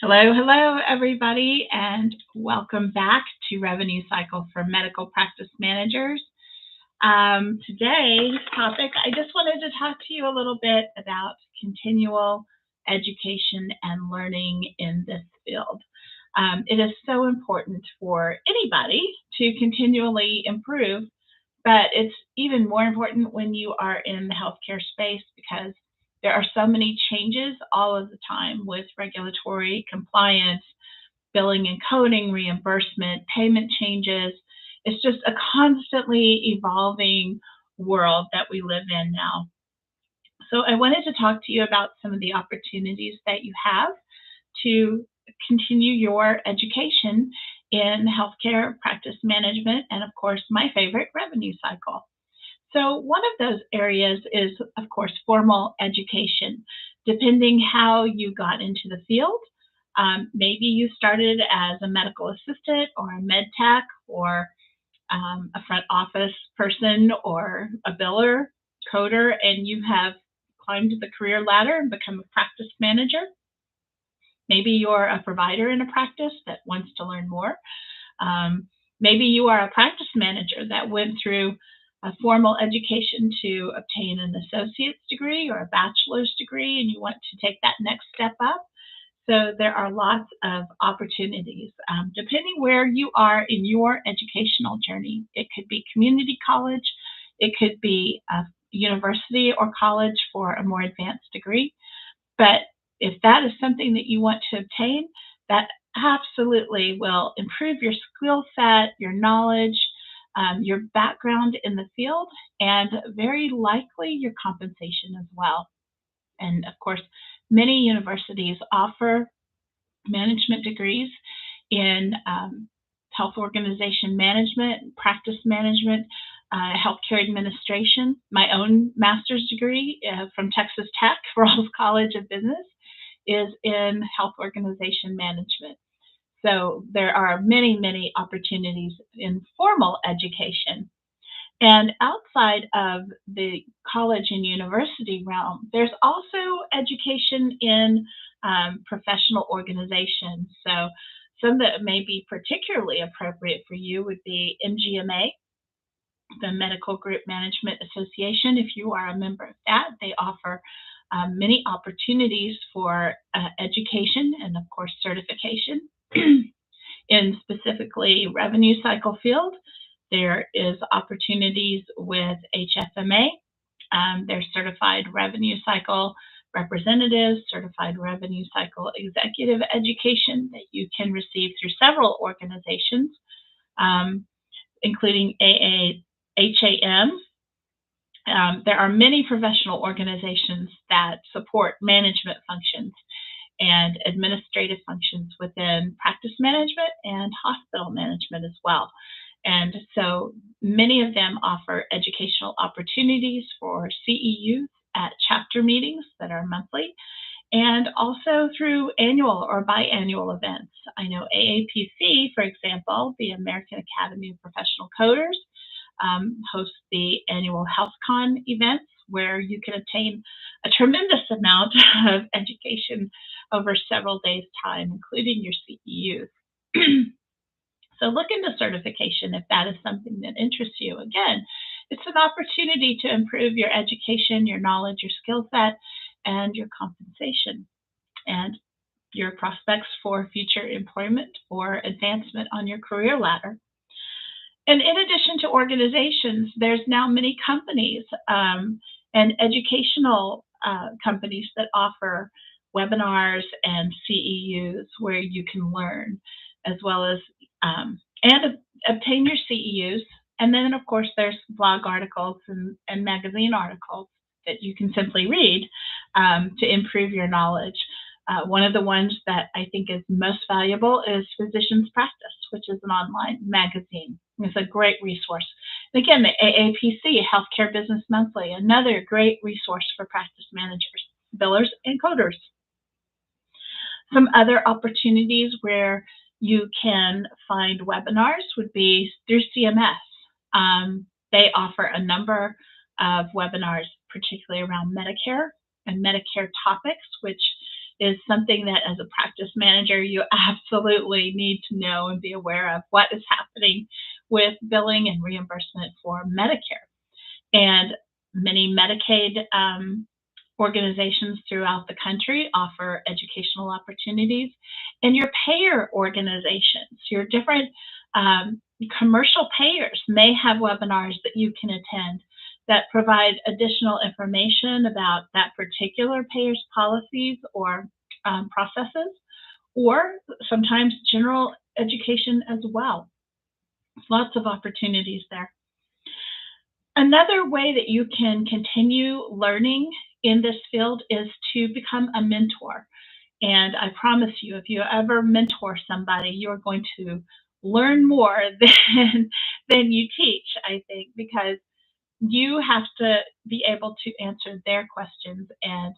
Hello, everybody, and welcome back to Revenue Cycle for Medical Practice Managers. Today's topic, I just wanted to talk to you a little bit about continual education and learning in this field. It is so important for anybody to continually improve, but it's even more important when you are in the healthcare space because there are so many changes all of the time with regulatory compliance, billing and coding, reimbursement, payment changes. It's just a constantly evolving world that we live in now. So I wanted to talk to you about some of the opportunities that you have to continue your education in healthcare practice management and, of course, my favorite, revenue cycle. So one of those areas is, of course, formal education. Depending how you got into the field, maybe you started as a medical assistant or a med tech or a front office person or a biller, coder, and you have climbed the career ladder and become a practice manager. Maybe you're a provider in a practice that wants to learn more. Maybe you are a practice manager that went through a formal education to obtain an associate's degree or a bachelor's degree, and you want to take that next step up. So there are lots of opportunities. Depending where you are in your educational journey, it could be community college, it could be a university or college for a more advanced degree. But if that is something that you want to obtain, that absolutely will improve your skill set, your knowledge, your background in the field, and very likely your compensation as well. And of course, many universities offer management degrees in health organization management, practice management, healthcare administration. My own master's degree from Texas Tech, Rawls College of Business, is in health organization management. So there are many, many opportunities in formal education. And outside of the college and university realm, there's also education in professional organizations. So some that may be particularly appropriate for you would be MGMA, the Medical Group Management Association. If you are a member of that, they offer many opportunities for education and, of course, certification. In specifically revenue cycle field, there is opportunities with HFMA. There's certified revenue cycle representatives, certified revenue cycle executive education that you can receive through several organizations, including HAM. There are many professional organizations that support management functions and administrative functions within practice management and hospital management as well. And so many of them offer educational opportunities for CEUs at chapter meetings that are monthly, and also through annual or biannual events. I know AAPC, for example, the American Academy of Professional Coders, hosts the annual HealthCon events where you can obtain a tremendous amount of education over several days' time, including your CEUs. So look into certification if that is something that interests you. Again, it's an opportunity to improve your education, your knowledge, your skill set, and your compensation, and your prospects for future employment or advancement on your career ladder. And in addition to organizations, there's now many companies and educational companies that offer webinars and CEUs where you can learn, as well as and obtain your CEUs. And then, of course, there's blog articles and magazine articles that you can simply read to improve your knowledge. One of the ones that I think is most valuable is Physicians Practice, which is an online magazine. It's a great resource. And again, the AAPC, Healthcare Business Monthly, another great resource for practice managers, billers, and coders. Some other opportunities where you can find webinars would be through CMS. They offer a number of webinars, particularly around Medicare and Medicare topics, which is something that as a practice manager, you absolutely need to know and be aware of what is happening with billing and reimbursement for Medicare. And many Medicaid organizations throughout the country offer educational opportunities, and your payer organizations, your different commercial payers may have webinars that you can attend that provide additional information about that particular payer's policies or processes, or sometimes general education as well. Lots of opportunities there. Another way that you can continue learning in this field is to become a mentor. And I promise you, if you ever mentor somebody, you're going to learn more than you teach, I think, because you have to be able to answer their questions. And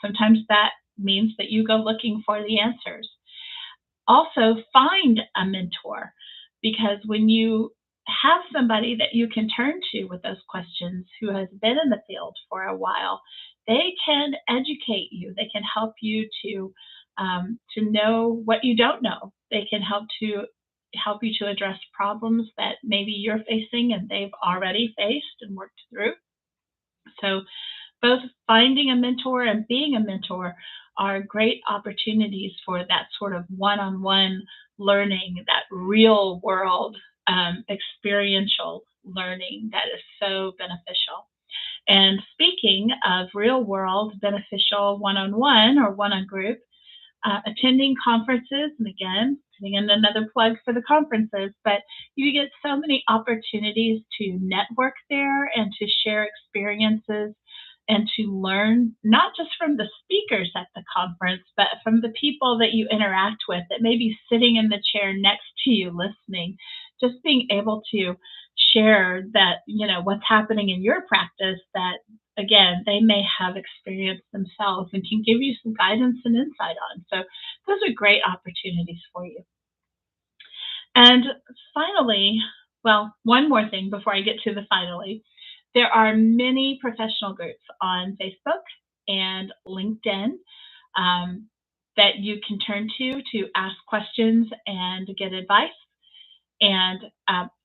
sometimes that means that you go looking for the answers. Also, find a mentor, because when you have somebody that you can turn to with those questions who has been in the field for a while, they can educate you. They can help you to know what you don't know. They can help you to address problems that maybe you're facing and they've already faced and worked through. So both finding a mentor and being a mentor are great opportunities for that sort of one-on-one learning, that real world experiential learning that is so beneficial. And speaking of real world beneficial one-on-one or one-on group, attending conferences, and again, putting in another plug for the conferences, but you get so many opportunities to network there and to share experiences and to learn not just from the speakers at the conference, but from the people that you interact with that may be sitting in the chair next to you listening. Just being able to share that, what's happening in your practice that, again, they may have experienced themselves and can give you some guidance and insight on. So those are great opportunities for you. And finally, well, one more thing before I get to the finally, there are many professional groups on Facebook and LinkedIn that you can turn to ask questions and get advice. And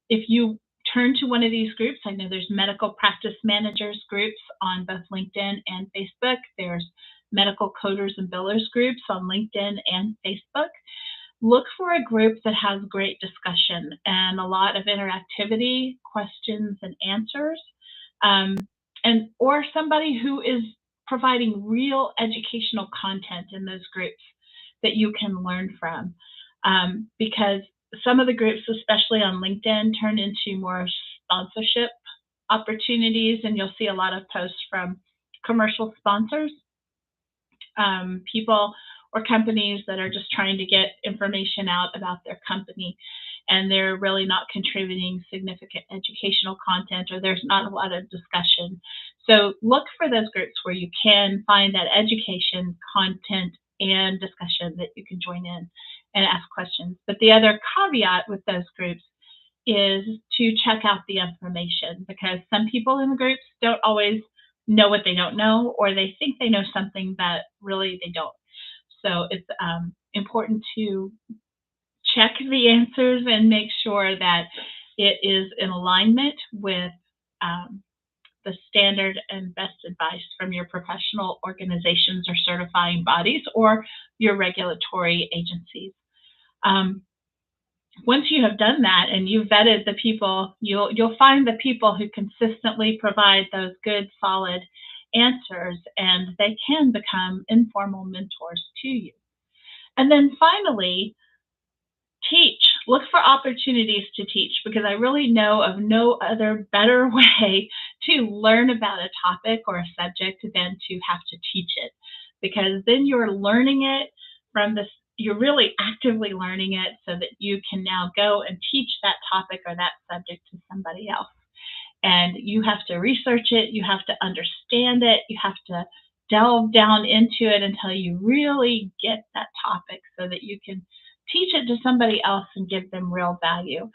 if you turn to one of these groups, I know there's medical practice managers groups on both LinkedIn and Facebook. There's medical coders and billers groups on LinkedIn and Facebook. Look for a group that has great discussion and a lot of interactivity, questions and answers, or somebody who is providing real educational content in those groups that you can learn from. Because some of the groups, especially on LinkedIn, turn into more sponsorship opportunities, and you'll see a lot of posts from commercial sponsors, people or companies that are just trying to get information out about their company, and they're really not contributing significant educational content, or there's not a lot of discussion. So look for those groups where you can find that education, content, and discussion that you can join in and ask questions. But the other caveat with those groups is to check out the information, because some people in the groups don't always know what they don't know, or they think they know something that really they don't. So it's important to check the answers and make sure that it is in alignment with the standard and best advice from your professional organizations or certifying bodies or your regulatory agencies. Once you have done that and you've vetted the people, you'll find the people who consistently provide those good, solid answers, and they can become informal mentors to you. And then finally, teach. Look for opportunities to teach, because I really know of no other better way to learn about a topic or a subject than to have to teach it, because then you're learning it from this. You're really actively learning it so that you can now go and teach that topic or that subject to somebody else. And you have to research it, you have to understand it, you have to delve down into it until you really get that topic so that you can teach it to somebody else and give them real value.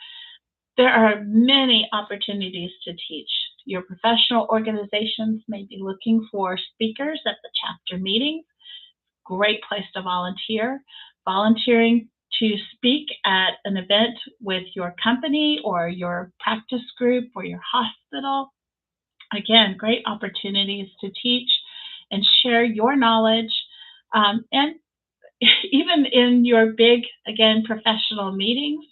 There are many opportunities to teach. Your professional organizations may be looking for speakers at the chapter meetings. great place to volunteer. Volunteering to speak at an event with your company or your practice group or your hospital. Again, great opportunities to teach and share your knowledge. And even in your big, again, professional meetings,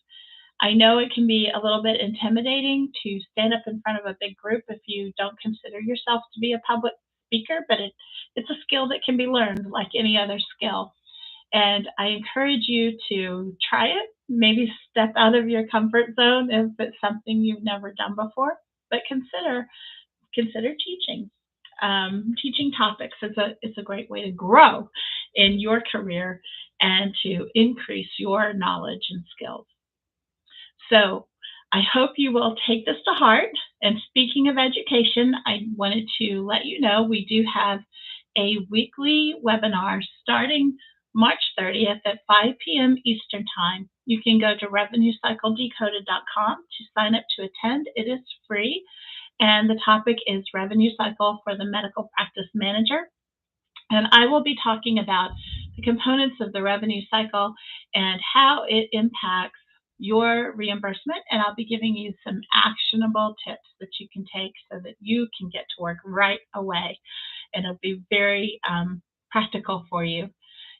I know it can be a little bit intimidating to stand up in front of a big group if you don't consider yourself to be a public speaker, but it's a skill that can be learned like any other skill. And I encourage you to try it, maybe step out of your comfort zone if it's something you've never done before, but consider teaching. Teaching topics is it's a great way to grow in your career and to increase your knowledge and skills. So I hope you will take this to heart. And speaking of education, I wanted to let you know we do have a weekly webinar starting March 30th at 5 p.m. Eastern Time. You can go to revenuecycledecoded.com to sign up to attend. It is free. And the topic is revenue cycle for the medical practice manager. And I will be talking about the components of the revenue cycle and how it impacts your reimbursement. And I'll be giving you some actionable tips that you can take so that you can get to work right away. And it'll be very practical for you.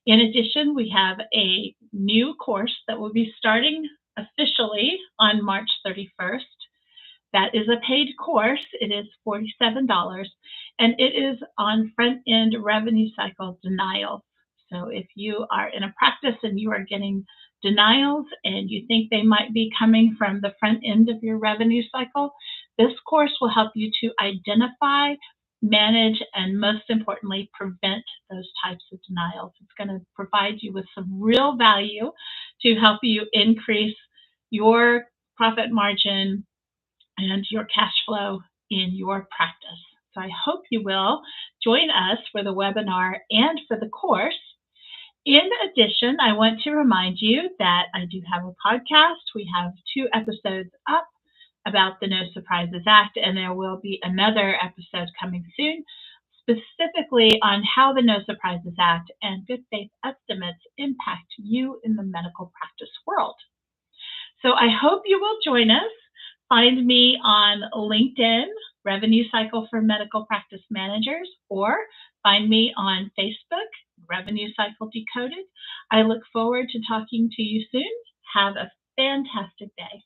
In addition, we have a new course that will be starting officially on March 31st. That is a paid course. It is $47, and it is on front-end revenue cycle denials. So if you are in a practice and you are getting denials and you think they might be coming from the front end of your revenue cycle, this course will help you to identify, manage, and most importantly, prevent those types of denials. It's going to provide you with some real value to help you increase your profit margin and your cash flow in your practice. So I hope you will join us for the webinar and for the course. In addition, I want to remind you that I do have a podcast. We have 2 episodes up about the No Surprises Act, and there will be another episode coming soon, specifically on how the No Surprises Act and good faith estimates impact you in the medical practice world. So I hope you will join us. Find me on LinkedIn, Revenue Cycle for Medical Practice Managers, or find me on Facebook, Revenue Cycle Decoded. I look forward to talking to you soon. Have a fantastic day.